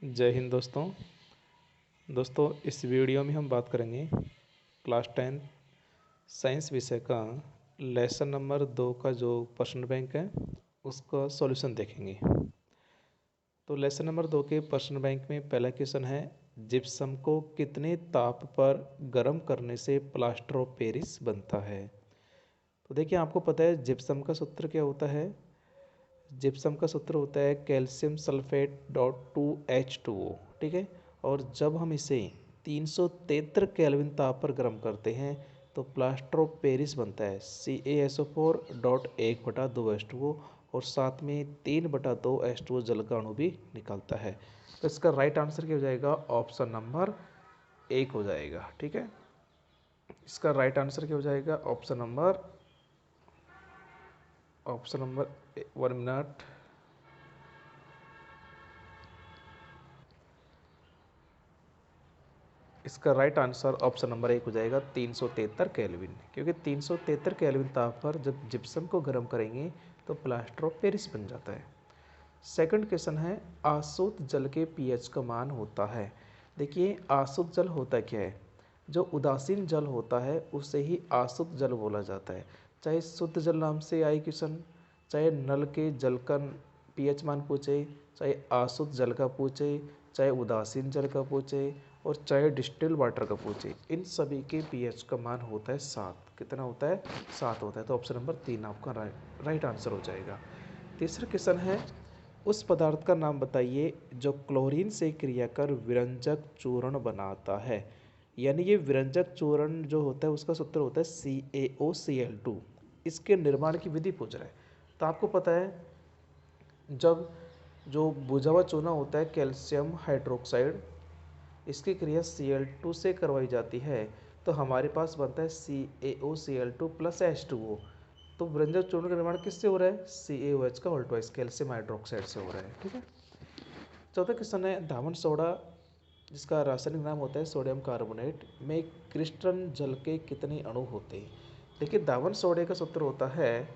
जय हिंद दोस्तों इस वीडियो में हम बात करेंगे क्लास 10 साइंस विषय का लेसन नंबर 2 का जो प्रश्न बैंक है उसका सॉल्यूशन देखेंगे। तो लेसन नंबर 2 के प्रश्न बैंक में पहला क्वेश्चन है, जिप्सम को कितने ताप पर गर्म करने से प्लास्टर ऑफ पेरिस बनता है। तो देखिए, आपको पता है जिप्सम का सूत्र क्या होता है। जिप्सम का सूत्र होता है कैल्शियम सल्फेट डॉट 2H2O, ठीक है। और जब हम इसे 373 केल्विन ताप पर गर्म करते हैं तो प्लास्टर ऑफ पेरिस बनता है CaSO4 डॉट 1/2H2O और साथ में 3/2H2O जल का अणु भी निकलता है। तो इसका राइट आंसर क्या हो जाएगा, ऑप्शन नंबर 1 हो जाएगा, ठीक है। इसका राइट आंसर क्या हो जाएगा, ऑप्शन नंबर 1 मिनट। इसका राइट आंसर ऑप्शन नंबर 1 हो जाएगा 373 केल्विन, क्योंकि 373 केल्विन ताप पर जब जिप्सम को गर्म करेंगे तो प्लास्टर ऑफ पेरिस बन जाता है। सेकंड क्वेश्चन है, आशुद्ध जल के पीएच का मान होता है। देखिए, आशुद्ध जल होता क्या है, जो उदासीन जल होता है उसे ही आशुद्ध जल बोला जाता है। चाहे शुद्ध जल नाम से आई क्वेश्चन, चाहे नल के जल का पीएच मान पूछे, चाहे आशुद्ध जल का पूछे, चाहे उदासीन जल का पूछे और चाहे डिस्टिल वाटर का पूछे, इन सभी के पीएच का मान होता है 7। कितना होता है, 7 होता है। तो ऑप्शन नंबर 3 आपका राइट आंसर हो जाएगा। तीसरा क्वेश्चन है, उस पदार्थ का नाम बताइए जो क्लोरीन से क्रिया कर विरंजक चूर्ण बनाता है। यानी ये विरंजक चूर्ण जो होता है उसका सूत्र होता है CaOCl2। इसके निर्माण की विधि पूछ रहा है। तो आपको पता है, जब जो बुझा हुआ चूना होता है कैल्शियम हाइड्रोक्साइड, इसकी क्रिया Cl2 से करवाई जाती है तो हमारे पास बनता है CaOCl2 प्लस H2O। तो विरंजक चूर्ण का निर्माण किससे हो रहा है, CaOH का होल ट्वाइस कैल्शियम हाइड्रोक्साइड से हो रहा है, ठीक है। चौथा क्वेश्चन है, धावन सोडा जिसका रासायनिक नाम होता है सोडियम कार्बोनेट में क्रिस्टल जल के कितने अणु होते हैं। देखिए, धावन सोडे का सूत्र होता है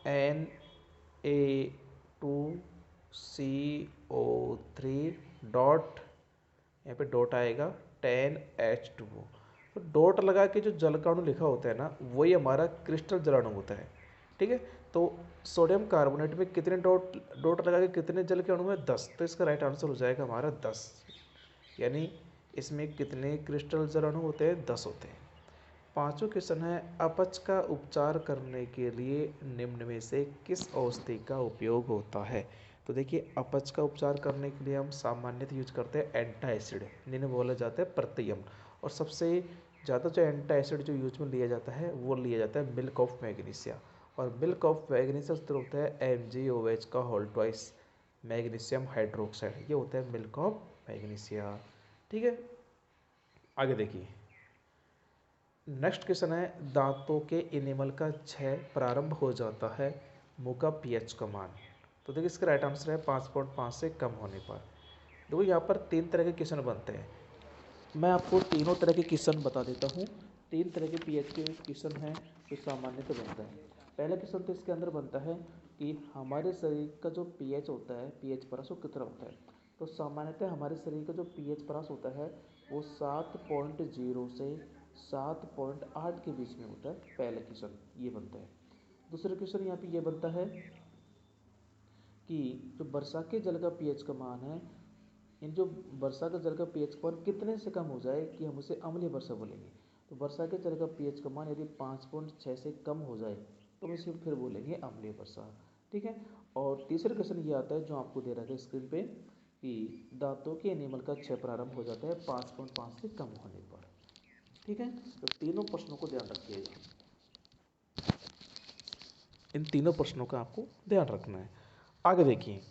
Na2CO3 डॉट, यहाँ पे डॉट आएगा 10H2O। तो डॉट लगा के जो जल का अणु लिखा होता है ना, वही हमारा क्रिस्टल जल अणु होता है, ठीक है। तो सोडियम कार्बोनेट में कितने डॉट डॉट लगा के कितने जल के अणु है, 10। तो इसका राइट आंसर हो जाएगा हमारा 10। यानी इसमें कितने क्रिस्टल जल अणु होते हैं, 10 होते हैं। पांचवा क्वेश्चन है, अपच का उपचार करने के लिए निम्न में से किस औषधि का उपयोग होता है। तो देखिए, अपच का उपचार करने के लिए हम सामान्यतः यूज करते हैं एंटासिड, जिन्हें बोला जाता है प्रत्ययम। और सबसे ज़्यादा जो एंटासिड जो यूज में लिया जाता है वो लिया जाता है मिल्क ऑफ मैग्नीशिया। और मिल्क ऑफ मैग्नीशिया सूत्र होता है MgOH का होल ट्वाइस मैग्नीशियम हाइड्रोक्साइड, ये होता है मिल्क ऑफ मैग्नीशिया, ठीक है। आगे देखिए, नेक्स्ट क्वेश्चन है, दांतों के इनेमल का क्षय प्रारंभ हो जाता है मुंह का पीएच का मान। तो देखिए, इसका राइट आंसर है 5.5 से कम होने पर। देखो, यहाँ पर 3 तरह के क्वेश्चन बनते हैं। मैं आपको तीनों तरह के क्वेश्चन बता देता हूँ। 3 तरह के पीएच के क्वेश्चन हैं जो सामान्यतः बनता है। पहला क्वेश्चन तो इसके अंदर बनता है कि हमारे शरीर का जो पीएच होता है, पीएच परस वो कितना होता है। तो सामान्यतः हमारे शरीर का जो पीएच परस होता है वो 7.0 से 7.8 के बीच में होता है। पहला क्वेश्चन ये बनता है। दूसरा क्वेश्चन यहाँ पे ये बनता है कि जो वर्षा के जल का पीएच का मान है, इन जो वर्षा का जल का पीएच का मान कितने से कम हो जाए कि हम उसे अम्लीय वर्षा बोलेंगे। तो वर्षा के जल का पीएच का मान यदि 5.6 से कम हो जाए तो हम इसे फिर बोलेंगे अम्लीय वर्षा, ठीक है। और तीसरा क्वेश्चन ये आता है जो आपको दे रखा है स्क्रीन पे, कि दांतों के एनिमल का क्षय प्रारंभ हो जाता है 5.5 से कम होने पर, ठीक है। तो तीनों प्रश्नों को ध्यान रखिएगा, इन तीनों प्रश्नों का आपको ध्यान रखना है। आगे देखिए,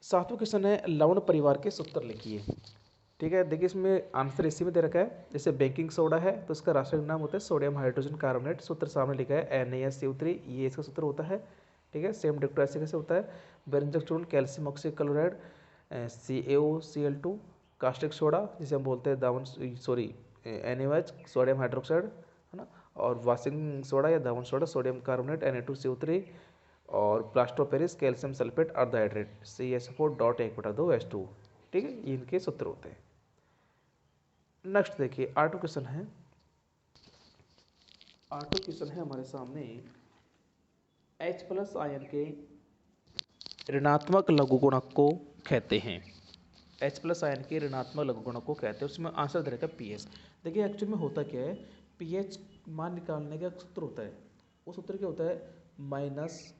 7वां क्वेश्चन है, लवण परिवार के सूत्र लिखिए, ठीक है। देखिए, इसमें आंसर इसी में दे रखा है। जैसे बेकिंग सोडा है तो इसका रासायनिक नाम होता है सोडियम हाइड्रोजन कार्बोनेट, सूत्र सामने लिखा है NaSO3, ये इसका सूत्र होता है, ठीक है। सेम डिक्टो ऐसे कैसे होता है। व्यंजक चूर्ण calcium oxychloride CaOCl2, caustic soda जिसे हम बोलते हैं दावन NaOH सोडियम हाइड्रोक्साइड, है ना। और वाशिंग सोडा या दावन सोडा सोडियम कार्बोनेट Na2CO3, और प्लास्टोपेरिस कैल्शियम सल्फेट अर्धहाइड्रेट CH4 डॉट 1/2 H2। ठीक है, ये इनके सूत्र होते हैं। नेक्स्ट देखिए आठवां क्वेश्चन है, हमारे सामने H+ आयन के ऋणात्मक लघु गुणक को कहते हैं। H+ आयन के ऋणात्मक लघु गुणक को कहते हैं, उसमें आंसर दे रखा है pH। देखिए एक्चुअल में होता क्या है, pH मान निकालने का एक सूत्र होता है। वो सूत्र क्या होता है, -log10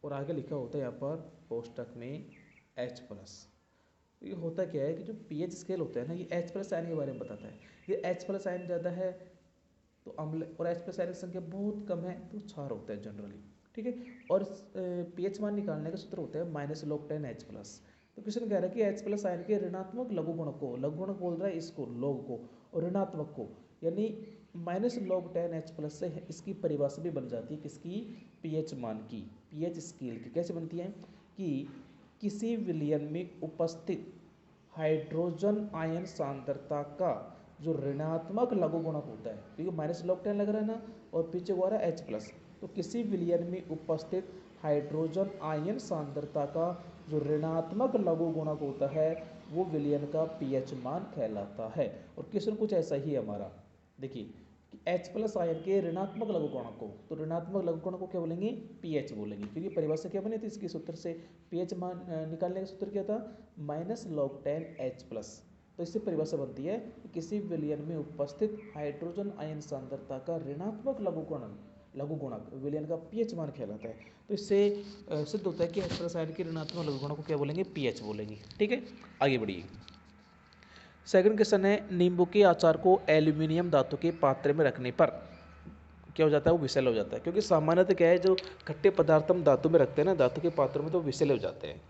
और आगे लिखा होता है यहाँ पर कोष्टक में H+। ये होता क्या है कि जो pH स्केल होता है ना, ये H+ आयन के बारे में बताता है। ये H+ आयन ज़्यादा है तो अम्ल, और H+ आयन की संख्या बहुत कम है तो क्षार होता है जनरली। ठीक है, और pH मान निकालने का सूत्र होता है -log10H+। तो क्वेश्चन कह रहा है कि H+ आयन के ऋणात्मक लघु गुणक को, लघु गुणक बोल रहा है इसको, log को, और ऋणात्मक को, यानी -log10H+ से इसकी परिभाषा भी बन जाती है किसकी, pH मान की, pH स्केल की। कैसे बनती है कि किसी विलयन में उपस्थित हाइड्रोजन आयन सांद्रता का जो ऋणात्मक लघु गुणक होता है, क्योंकि -log10 लग रहा है ना, और पीछे हुआ रहा है H+, तो किसी विलयन में उपस्थित हाइड्रोजन आयन सांद्रता का जो ऋणात्मक लघु गुणक होता है वो विलयन का pH मान कहलाता है। और क्वेश्चन कुछ ऐसा ही है हमारा। देखिए कि H+ आयन के ऋणात्मक लघु गुणक को, तो ऋणात्मक लघु गुणक को क्या बोलेंगे, pH बोलेंगे, क्योंकि परिभाषा क्या बनी थी इसके सूत्र से, pH मान निकालने का सूत्र क्या था, -log10H+। तो इससे परिभाषा बनती है कि किसी विलयन में उपस्थित हाइड्रोजन आयन सांद्रता का ऋणात्मक लघु गुणक विलयन का pH मान कहलाता है। तो इससे सिद्ध होता है कि H+ आयन के ऋणात्मक लघु गुणक को क्या बोलेंगे, pH बोलेंगे। ठीक है, आगे बढ़िए। सेकंड क्वेश्चन है, नींबू के अचार को एल्यूमिनियम धातु के पात्र में रखने पर क्या हो जाता है, वो विषैले हो जाता है। क्योंकि सामान्यतः क्या है, जो खट्टे पदार्थ हम धातु में रखते हैं ना, धातु के पात्रों में, तो विषैले हो जाते हैं।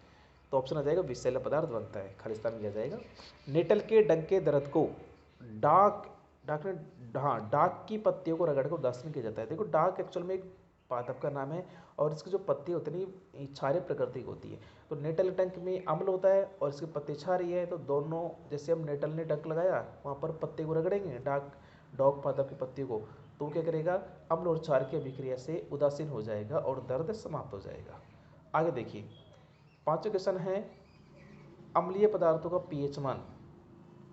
तो ऑप्शन आ जाएगा विषैला पदार्थ बनता है, खालिस्तान में लिया जाएगा। नेटल के डंक के दर्द को डाक की पत्तियों को रगड़ कर उदासीन किया जाता है। देखो डाक एक्चुअल में एक पादप का नाम है, और इसकी जो पत्ती होती है ना, ये क्षारीय प्रकृति की होती है। तो नेटल डंक में अम्ल होता है और इसकी पत्ती क्षारीय है, तो दोनों, जैसे हम नेटल ने डंक लगाया वहाँ पर पत्ती को रगड़ेंगे, डॉग पादप की पत्ती को, तो क्या करेगा, अम्ल और क्षार की अभिक्रिया से उदासीन हो जाएगा और दर्द समाप्त हो जाएगा। आगे देखिए पांचवा क्वेश्चन है, अम्लीय पदार्थों का pH मान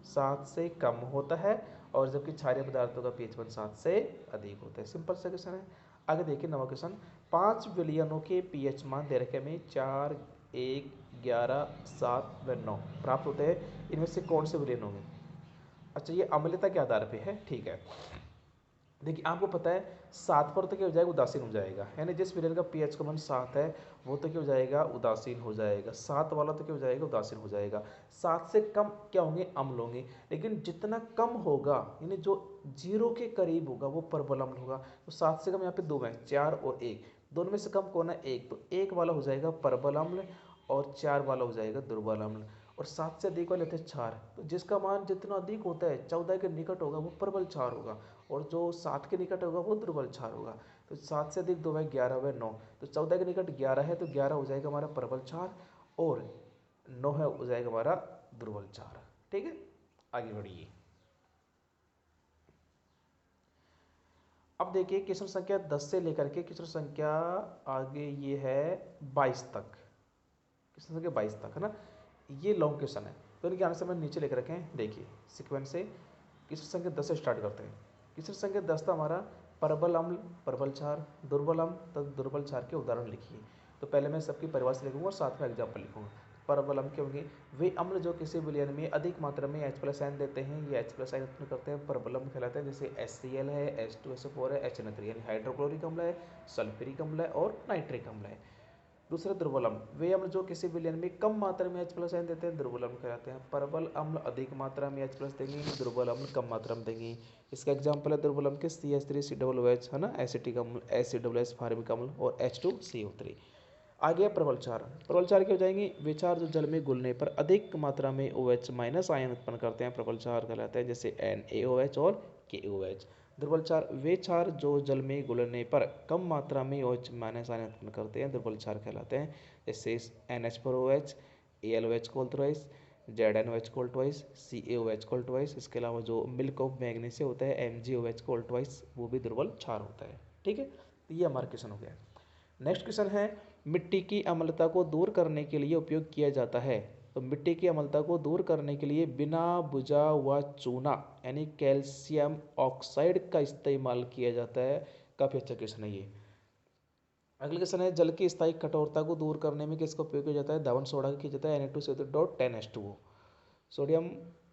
7 से कम होता है और जबकि क्षारीय पदार्थों का pH मान 7 से अधिक होता है। सिंपल सा क्वेश्चन है। आगे देखिए नवा क्वेश्चन, 5 विलयनों के pH मान दे रखे में 4, 1, 11, 7 व 9 प्राप्त होते हैं। इनमें से कौन से विलयन होंगे। अच्छा, ये अम्लता के आधार पर है। ठीक है, देखिए आपको पता है 7 पर तो क्या हो जाएगा, उदासीन हो जाएगा, यानी जिस विलयन का pH का मान 7 है वो तो क्या हो जाएगा, उदासीन हो जाएगा। 7 वाला तो क्या हो जाएगा, उदासीन हो जाएगा। 7 से कम क्या होंगे, अम्ल होंगे। लेकिन जितना कम होगा, यानी जो 0 के करीब होगा वो प्रबल अम्ल होगा। तो 7 से कम यहाँ पे 2 हैं, 4 और 1, दोनों में से कम कौन है, 1, तो 1 वाला हो जाएगा प्रबल अम्ल और 4 वाला हो जाएगा दुर्बल अम्ल। और 7 से अधिक वाले होते हैं क्षार, तो जिसका मान जितना अधिक होता है 14 के निकट होगा वो प्रबल क्षार होगा, और जो 7 के निकट होगा वो दुर्बल क्षार होगा। तो 7 से अधिक 2 है, 11 व 9, तो 14 के निकट 11 है तो 11 हो जाएगा हमारा प्रबल क्षार, और 9 है हो जाएगा हमारा दुर्बल क्षार। ठीक है, आगे बढ़िए। अब देखिए क्वेश्चन संख्या 10 से लेकर के क्वेश्चन संख्या आगे ये है 22 तक, क्वेश्चन संख्या 22 तक है ना, ये लॉन्ग क्वेश्चन है, तो इनके आंसर मैंने नीचे लिख रखे हैं। देखिए सीक्वेंस से क्वेश्चन संख्या 10 से स्टार्ट करते हैं। क्वेश्चन संख्या 10 था हमारा, प्रबल अम्ल प्रबल क्षार, दुर्बल अम्ल तथा दुर्बल क्षार के उदाहरण लिखिए। तो पहले मैं सबकी परिभाषा लिखूंगा और साथ में एग्जाम्पल लिखूंगा। प्रबल अम्ल क्या होंगे, वे अम्ल जो किसी विलयन में अधिक मात्रा में H+ आयन देते हैं, ये H+ आयन उत्पन्न करते हैं, प्रबल अम्ल कहलाते हैं। जैसे HCl है, H2SO4 है, HNO3 यानी हाइड्रोक्लोरिक अम्ल है, सल्फ्यूरिक अम्ल है और नाइट्रिक अम्ल है। दूसरा दुर्बल अम्ल, वे अम्ल जो किसी विलयन में कम मात्रा में H+ आयन देते हैं, दुर्बल अम्ल कहलाते हैं। प्रबल अम्ल अधिक मात्रा में H+ देंगे, दुर्बल अम्ल कम मात्रा में देंगे। इसका एग्जाम्पल है दुर्बल अम्ल के CH3COOH है ना, एसिटिक अम्ल, HCOOH फार्मिक अम्ल और H2CO3। आगे है प्रबल क्षार। प्रबल क्षार क्या हो जाएंगे, वे क्षार जो जल में घुलने पर अधिक मात्रा में OH- आयन उत्पन्न करते हैं, प्रबल क्षार कहलाते हैं, जैसे NaOH और KOH। दुर्बल क्षार, वे क्षार जो जल में घुलने पर कम मात्रा में OH- आयन उत्पन्न करते हैं, दुर्बल क्षार कहलाते हैं, जैसे NH4OH, AlOH को ट्वाइस, ZnOH को ट्वाइस, CaOH को ट्वाइस। इसके अलावा जो मिल्क ऑफ मैग्नीशिया होता है MgOH को ट्वाइस, वो भी दुर्बल क्षार होता है। ठीक है, तो ये हमारा क्वेश्चन हो गया। नेक्स्ट क्वेश्चन है, मिट्टी की अम्लता को दूर करने के लिए उपयोग किया जाता है। तो मिट्टी की अम्लता को दूर करने के लिए बिना बुझा हुआ चूना यानी कैल्शियम ऑक्साइड का इस्तेमाल किया जाता है। काफ़ी अच्छा क्वेश्चन है ये। अगला क्वेश्चन है, जल की स्थायी कठोरता को दूर करने में किसका उपयोग किया जाता है? धावन सोडा का किया जाता है, Na2CO10H2O, sodium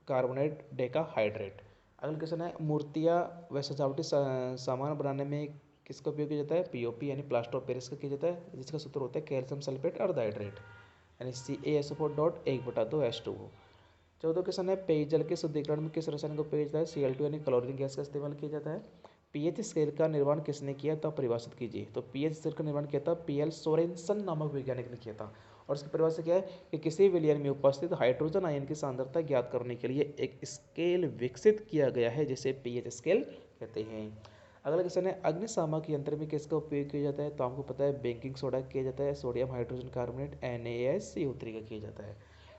carbonate Deka hydrate. अगला क्वेश्चन है, मूर्तियाँ व सजावटी सामान बनाने में किसका उपयोग किया जाता है? पीओपी यानी प्लास्टर ऑफ पेरिस का किया जाता है, जिसका सूत्र होता है कैल्शियम सल्फेट अर्धहाइड्रेट यानी CaSO4.1/H2O। चौदह क्वेश्चन है, पेयजल के शुद्धिकरण में किस रसायन का उपयोग किया जाता है? Cl2 यानी क्लोरीन गैस का इस्तेमाल किया जाता है। पीएच स्केल का निर्माण किसने किया था? परिभाषित कीजिए। तो पीएच स्केल का निर्माण किया था पीएल सोरेनसन नामक वैज्ञानिक ने किया था। और इसकी परिभाषा क्या है कि किसी विलयन में उपस्थित हाइड्रोजन आयन की सांद्रता ज्ञात करने के लिए एक स्केल विकसित किया गया है, जिसे पीएच स्केल कहते हैं। अगला क्वेश्चन है, अग्निशामक यंत्र में किसका उपयोग किया जाता है? तो आपको पता है बेकिंग सोडा किया जाता है, सोडियम हाइड्रोजन कार्बोनेट NaSCO3 का किया जाता है।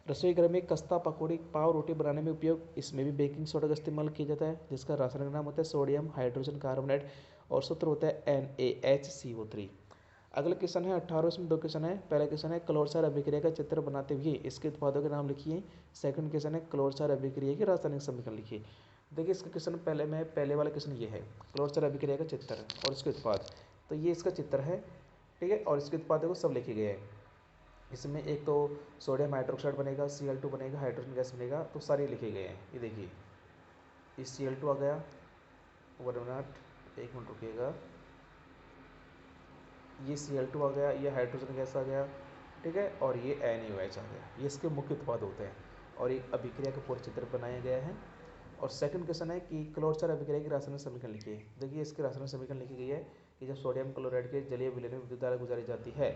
रसोई घर में कस्ता पकौड़ी पाव रोटी बनाने में उपयोग, इसमें भी बेकिंग सोडा का इस्तेमाल किया जाता है, जिसका रासायनिक नाम होता है सोडियम हाइड्रोजन कार्बोनेट और सूत्र होता है NaHCO3। अगला क्वेश्चन है 18, इसमें दो क्वेश्चन है। पहला क्वेश्चन है, क्लोरोसार अभिक्रिया का चित्र बनाते हुए इसके उत्पादों के नाम लिखिए। सेकंड क्वेश्चन है, क्लोरोसार अभिक्रिया के रासायनिक समीकरण लिखिए। देखिए इसका क्वेश्चन पहले वाला क्वेश्चन ये है, क्लोरोसार अभिक्रिया का चित्र और इसके उत्पाद। तो ये इसका चित्र है, ठीक है, और इसके उत्पादों को सब लिखे गए हैं। इसमें एक तो सोडियम हाइड्रोक्साइड बनेगा, Cl2 बनेगा, हाइड्रोजन गैस बनेगा, तो सारे लिखे गए हैं। ये देखिए, ये Cl2 आ गया, 1 मिनट 1 मिनट रुकिएगा, ये Cl2 आ गया, ये हाइड्रोजन गैस आ गया, ठीक है, और ये NaOH आ गया। ये इसके मुख्य उत्पाद होते हैं और एक अभिक्रिया का पूरा चित्र बनाया गया है। और सेकंड क्वेश्चन है कि क्लोरोसार अभिक्रिया की रासायनिक समीकरण लिखिए। देखिए इसकी रासायनिक समीकरण लिखी गई है कि जब सोडियम क्लोराइड के जलीय विलयन में विद्युत धारा गुजारी जाती है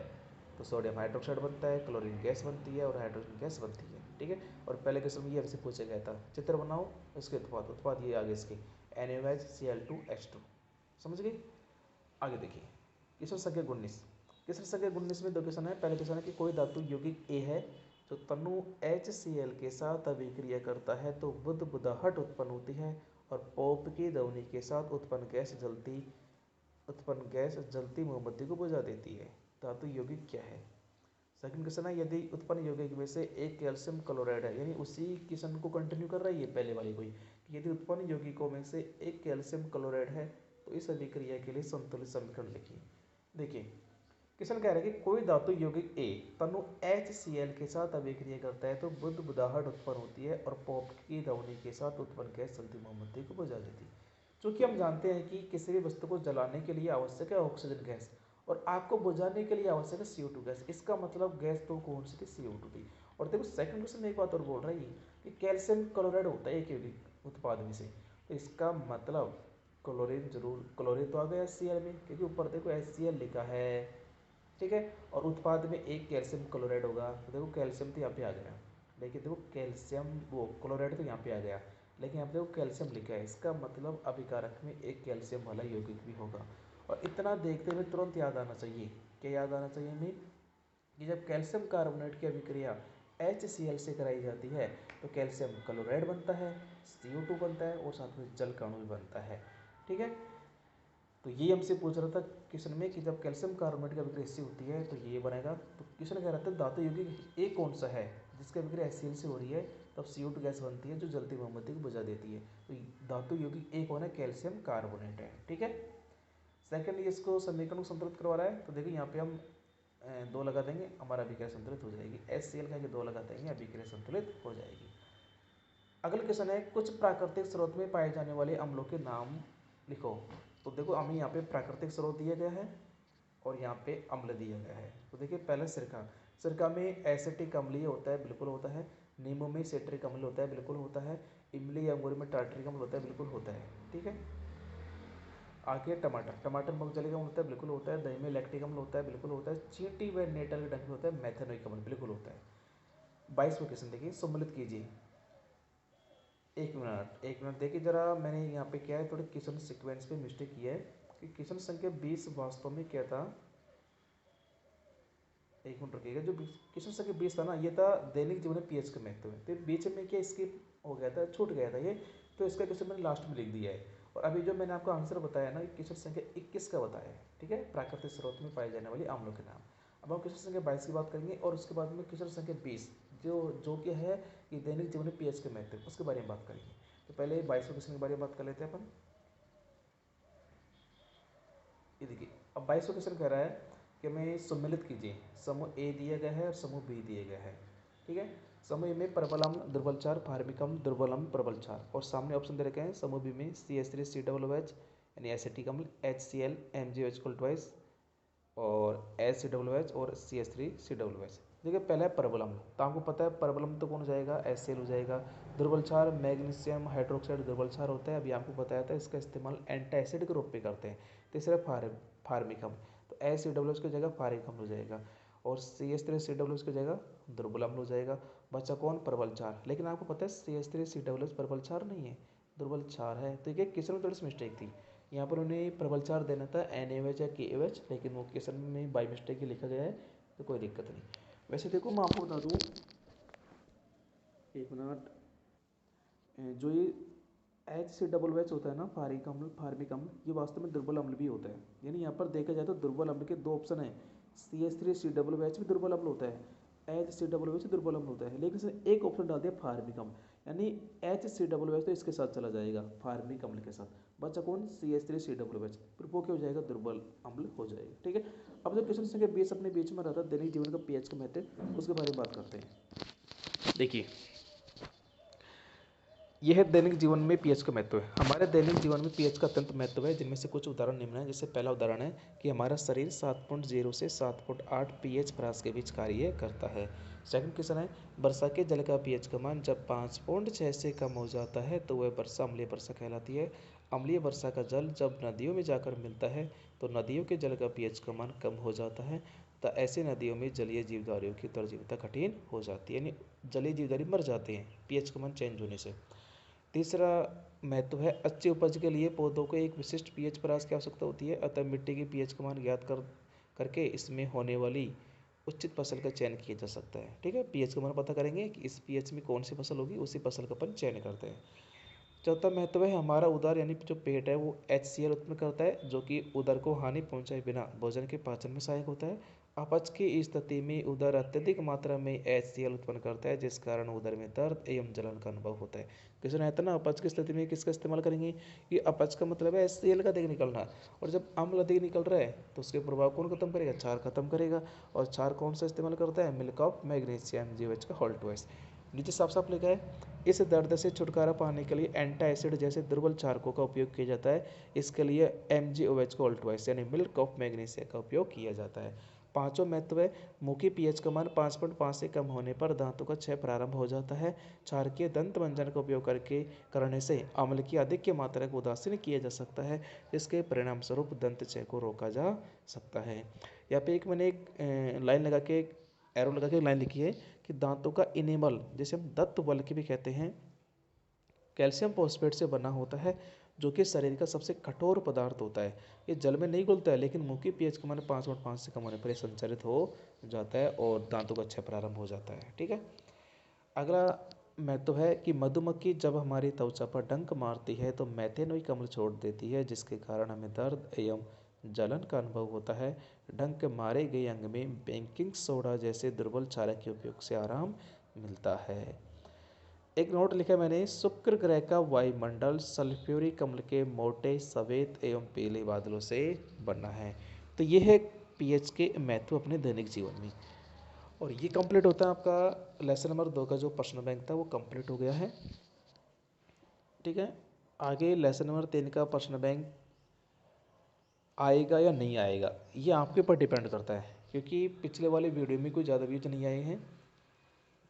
तो सोडियम हाइड्रोक्साइड बनता है, क्लोरीन गैस बनती है और हाइड्रोजन गैस बनती है, ठीक है। और पहले क्वेश्चन में ये हमसे पूछा गया था, चित्र बनाओ इसके उत्पाद ये आगे इसके NaOH Cl2H2, समझ गए। आगे देखिए, क्वेश्चन संख्या 19। क्वेश्चन संख्या 19 में दो क्वेश्चन है। पहले क्वेश्चन है कि कोई धातु यौगिक A है जो तनु HCl के साथ अभिक्रिया करता है तो बुदबुदाहट उत्पन्न होती है और पोप की ध्वनि के साथ उत्पन्न गैस जलती मोमबत्ती को बुझा देती है। धातु यौगिक क्या है? सेकंड क्वेश्चन है, यदि उत्पन्न यौगिक में से एक कैल्शियम क्लोराइड है, यानी उसी क्वेश्चन को कंटिन्यू कर रहा है ये पहले वाली कोई, कि यदि उत्पन्न यौगिकों में से एक कैल्शियम क्लोराइड है तो इस अभिक्रिया के लिए संतुलित समीकरण लिखिए। देखिए क्वेश्चन कह रहा है कि कोई धातु यौगिक A तनु HCl के साथ अभिक्रिया करता है तो बुदबुदाहट उत्पन्न होती है और पॉप की ध्वनि के साथ उत्पन्न गैस जलती मोमबत्ती को बुझा देती है। चूँकि हम जानते हैं कि किसी भी वस्तु को जलाने के लिए आवश्यक है ऑक्सीजन गैस और आग को बुझाने के लिए आवश्यक है CO2 गैस, इसका मतलब गैस तो कौन सी थी? CO2 थी। और देखो सेकंड क्वेश्चन में एक बात और बोल रहा है कि कैल्शियम क्लोराइड होता है एक यौगिक उत्पाद में से, तो इसका मतलब क्लोरीन जरूर, क्लोरीन तो आ गया HCl में क्योंकि ऊपर देखो HCl लिखा है, ठीक है, और उत्पाद में एक कैल्शियम क्लोराइड होगा, तो देखो कैल्शियम तो यहाँ पे आ गया, लेकिन देखो कैल्शियम वो क्लोराइड तो यहाँ पे आ गया, लेकिन यहाँ पे देखो कैल्शियम लिखा है, इसका मतलब अभिकारक में एक कैल्शियम वाला यौगिक भी होगा। और इतना देखते हुए तुरंत याद आना चाहिए, क्या याद आना चाहिए हमें, कि जब कैल्शियम कार्बोनेट की अभिक्रिया HCl से कराई जाती है तो कैल्शियम क्लोराइड बनता है, CO2 बनता है और साथ में जल का अणु भी बनता है, ठीक है। तो ये हमसे पूछ रहा था क्वेश्चन में कि जब कैल्शियम कार्बोनेट की अभिक्रिया ऐसी होती है तो ये बनेगा। तो क्वेश्चन कह रहा था धातु यौगिक A कौन सा है जिसकी अभिक्रिया HCl से हो रही है तब CO2 गैस बनती है जो जलती मोमबत्ती को बुझा देती है। तो धातु यौगिक A कौन है? कैल्शियम कार्बोनेट है, ठीक है। सेकंड इसको समीकरण को संतुलित करवा रहा है, तो देखिए यहाँ पे हम 2 लगा देंगे, हमारा अभिक्रिया संतुलित हो जाएगी। HCl का 2 लगा देंगे, अभिक्रिया संतुलित हो जाएगी। अगला क्वेश्चन है, कुछ प्राकृतिक स्रोत में पाए जाने वाले अम्लों के नाम लिखो। तो देखो हमें यहाँ पे प्राकृतिक स्रोत दिया गया है और यहाँ पे अम्ल दिया गया है। तो देखिए पहले सिरका, सिरका में एसिटिक अम्लीय होता है, बिल्कुल होता है। नींबू में सिट्रिक अम्ल होता है, बिल्कुल होता है। इमली या अंगूर में टार्ट्रिक अम्ल होता है, बिल्कुल होता है, ठीक है। आगे टमाटर, टमाटर में जलिक अम्ल होता है, बिल्कुल होता है। दही में लैक्टिक अम्ल होता है, बिल्कुल होता है। चींटी व नेटल के डंक में होता है मेथेनोइक अम्ल, बिल्कुल होता है। 22वां क्वेश्चन देखिए, सम्मिलित कीजिए। एक मिनट देखिए जरा, मैंने यहाँ पे क्या है थोड़े क्वेश्चन सीक्वेंस पे मिस्टेक किया है कि क्वेश्चन संख्या 20 वास्तव में क्या था, एक मिनट रखिएगा। जो क्वेश्चन संख्या 20 था ना, ये था दैनिक जीवन में पीएच का महत्व है, तो बीच में क्या स्किप हो गया था, छूट गया था ये। तो इसका क्वेश्चन मैंने लास्ट में लिख दिया है। और अभी जो मैंने आपको आंसर बताया ना, क्वेश्चन संख्या 21 का बताया है, ठीक है, प्राकृतिक स्रोत में पाई जाने वाली अम्लों के नाम। अब हम क्वेश्चन संख्या 22 की बात करेंगे और उसके बाद में क्वेश्चन संख्या 20 जो कि है कि दैनिक जीवन में पीएच के महत्व, उसके बारे में बात करेंगे। तो पहले 22वें क्वेश्चन के बारे में बात कर लेते हैं अपन। ये देखिए, अब 22वां क्वेश्चन कह रहा है कि हमें सम्मिलित कीजिए, समूह ए दिया गया है और समूह बी दिया गया है, ठीक है। समूह ए में प्रबल अम्ल दुर्बल क्षार, फार्मिक अम्ल दुर्बल अम्ल प्रबल क्षार, और सामने ऑप्शन दे रखे हैं समूह बी में CH3COOH यानी एसिटिक अम्ल, HCl MgOH और HCOOH और CH3COOH। देखिए पहला है प्रबल अम्ल, तो आपको पता है प्रबल अम्ल तो कौन हो जाएगा, HCl हो जाएगा। दुर्बल क्षार मैग्नीशियम हाइड्रोक्साइड दुर्बल क्षार होता है, अभी आपको बताया था इसका इस्तेमाल एंटासिड के रूप में करते हैं। तीसरा फार्मिक अम्ल, तो HCOOH की जगह फार्मिक अम्ल हो जाएगा, और CH3COOH की जगह दुर्बल अम्ल हो जाएगा। बच्चा कौन, प्रबल क्षार, लेकिन आपको पता है CH3COOH प्रबल क्षार नहीं है, दुर्बल क्षार है। तो ये क्वेश्चन में थोड़ी सी मिस्टेक थी, यहाँ पर उन्हें प्रबल क्षार देना था NaOH या KOH, लेकिन वो क्वेश्चन में बाई मिस्टेक ही लिखा गया है, तो कोई दिक्कत नहीं। वैसे देखो मैं आपको बता दूँ, एक मिनट, जो ये HCOOH होता है ना, फार्मिक अम्ल, ये वास्तव में दुर्बल अम्ल भी होता है। यानी यहाँ पर देखा जाए तो दुर्बल अम्ल के दो ऑप्शन हैं, CH3COOH भी दुर्बल अम्ल होता है, HCOOH दुर्बल अम्ल होता है, लेकिन इसने एक ऑप्शन डाल दिया फार्मिक अम्ल, यानी HCOOH तो इसके साथ चला जाएगा फार्मिक अम्ल के साथ, बचा कौन, CH3COOH, फिर वो क्या हो जाएगा, दुर्बल अम्ल हो जाएगा, ठीक है। अब जो क्वेश्चन संख्या 20 अपने बीच में रहता है दैनिक जीवन का पीएच का महत्व, उसके बारे में बात करते हैं। देखिए यह है दैनिक जीवन में पीएच का महत्व है। हमारे दैनिक जीवन में पीएच का अत्यंत महत्व है, जिनमें से कुछ उदाहरण निम्न है। जैसे पहला उदाहरण है कि हमारा शरीर 7.0 से 7.8 पीएच परास के बीच कार्य करता है। सेकंड क्वेश्चन है, वर्षा के जल का पीएच का मान जब 5.6 से कम हो जाता है तो वह वर्षा अम्लीय वर्षा कहलाती है। अम्लीय वर्षा का जल जब नदियों में जाकर मिलता है तो नदियों के जल का पीएच का मान कम हो जाता है, तो ऐसे नदियों में जलीय जीवधारियों की उत्तरजीविता कठिन हो जाती है, यानी जलीय जीवधारी मर जाते हैं पीएच का मान चेंज होने से। तीसरा महत्व है, अच्छी उपज के लिए पौधों को एक विशिष्ट पीएच परास की आवश्यकता होती है, अतः मिट्टी की पीएच का मान ज्ञात करके इसमें होने वाली उचित फसल का चयन किया जा सकता है, ठीक है। पीएच का मान पता करेंगे कि इस पीएच में कौन सी फसल होगी, उसी फसल का अपन चयन करते हैं। चौथा महत्व है, हमारा उदर यानी जो पेट है वो HCl उत्पन्न करता है, जो कि उदर को हानि पहुंचाए बिना भोजन के पाचन में सहायक होता है। अपच की स्थिति में उदर अत्यधिक मात्रा में HCl उत्पन्न करता है, जिस कारण उदर में दर्द एवं जलन का अनुभव होता है। किसी ने है ना, अपच की स्थिति में किसका इस्तेमाल करेंगे, ये अपच का मतलब है HCl का अधिक निकलना, और जब अम्ल अधिक निकल रहा है तो उसके प्रभाव कौन खत्म करेगा, क्षार खत्म करेगा। और क्षार कौन सा इस्तेमाल करता है, मिल्क ऑफ मैग्नीशियम MgOH का होल ट्वाइस। नीचे साफ साफ लिखा है, इस दर्द से छुटकारा पाने के लिए एंटासिड जैसे दुर्बल क्षारकों का उपयोग किया जाता है। इसके लिए MgOH का ऑल्टवाइस यानी मिल्क ऑफ मैग्नीशिया का उपयोग किया जाता है। पांचों महत्व है, मुंह की पीएच का मान 5.5 से कम होने पर दांतों का क्षय प्रारंभ हो जाता है। क्षारकीय दंत मंजन का उपयोग करने से अम्ल की अधिक मात्रा को उदासीन किया जा सकता है, जिसके परिणाम स्वरूप दंत क्षय को रोका जा सकता है। यहाँ पे एक मैंने एक लाइन लगा के, एरो लगा के लाइन लिखी है कि दांतों का इनेमल, जैसे हम दंत वल्क भी कहते हैं, कैल्शियम फॉस्फेट से बना होता है, जो कि शरीर का सबसे कठोर पदार्थ होता है। ये जल में नहीं घुलता है, लेकिन मुंह की पीएच का मान 5.5 से कम होने पर संचरित हो जाता है और दांतों का क्षय प्रारंभ हो जाता है, ठीक है। अगला महत्व है कि मधुमक्खी जब हमारी त्वचा पर डंक मारती है तो मैथेनोइक अम्ल छोड़ देती है, जिसके कारण हमें दर्द एवं जलन का अनुभव होता है। डंक मारे गए अंग में बेकिंग सोडा जैसे दुर्बल क्षारक के उपयोग से आराम मिलता है। एक नोट लिखा मैंने, शुक्र ग्रह का वायुमंडल सल्फ्यूरिक अम्ल के मोटे सफेद एवं पीले बादलों से बना है। तो ये है पीएच के महत्व अपने दैनिक जीवन में। और ये कंप्लीट होता है आपका लेसन नंबर 2 का जो प्रश्न बैंक था वो कंप्लीट हो गया है, ठीक है। आगे लेसन नंबर 3 का प्रश्न बैंक आएगा या नहीं आएगा, ये आपके ऊपर डिपेंड करता है, क्योंकि पिछले वाले वीडियो में कोई ज़्यादा व्यूज नहीं आए हैं,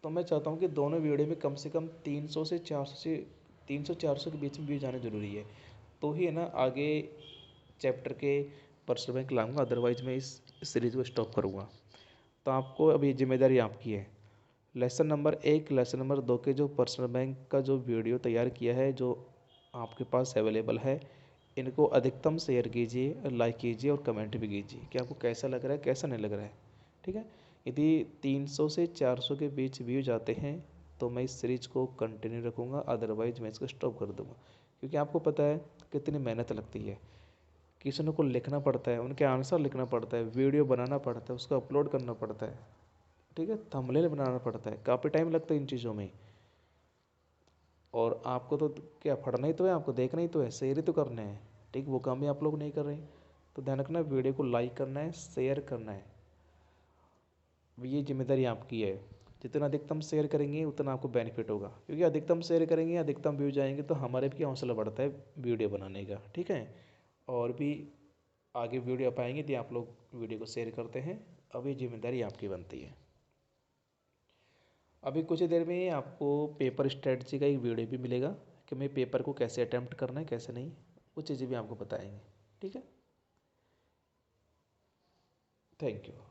तो मैं चाहता हूँ कि दोनों वीडियो में कम से कम 300 से 400 के बीच में व्यूज आने ज़रूरी है, तो ही है ना आगे चैप्टर के प्रश्न बैंक लाऊंगा, अदरवाइज मैं इस सीरीज़ को स्टॉप करूँगा। तो आपको अभी जिम्मेदारी आपकी है। लेसन नंबर 1 लेसन नंबर 2 के जो पर्सनल बैंक का जो वीडियो तैयार किया है, जो आपके पास अवेलेबल है, इनको अधिकतम शेयर कीजिए, लाइक कीजिए और कमेंट भी कीजिए कि आपको कैसा लग रहा है, कैसा नहीं लग रहा है, ठीक है। यदि 300 से 400 के बीच व्यूज आते हैं तो मैं इस सीरीज को कंटिन्यू रखूँगा, अदरवाइज मैं इसको स्टॉप कर दूँगा। क्योंकि आपको पता है कितनी मेहनत लगती है, किसी को लिखना पड़ता है, उनके आंसर लिखना पड़ता है, वीडियो बनाना पड़ता है, उसको अपलोड करना पड़ता है, ठीक है, थंबनेल बनाना पड़ता है, काफ़ी टाइम लगता है इन चीज़ों में। और आपको तो क्या पढ़ना ही तो है, आपको देखना ही तो है, शेयर ही तो करना है, ठीक, वो काम भी आप लोग नहीं कर रहे। तो ध्यान रखना, वीडियो को लाइक करना है, शेयर करना है, ये जिम्मेदारी आपकी है। जितना अधिकतम शेयर करेंगे उतना आपको बेनिफिट होगा, क्योंकि अधिकतम शेयर करेंगे अधिकतम व्यूज आएंगे तो हमारे भी हौसला बढ़ता है वीडियो बनाने का, ठीक है। और भी आगे वीडियो पाएंगे यदि आप लोग वीडियो को शेयर करते हैं। अब ये जिम्मेदारी आपकी बनती है। अभी कुछ ही देर में आपको पेपर स्ट्रेटजी का एक वीडियो भी मिलेगा कि मैं पेपर को कैसे अटैम्प्ट करना है कैसे नहीं, वो चीज़ें भी आपको बताएंगे, ठीक है। Thank you.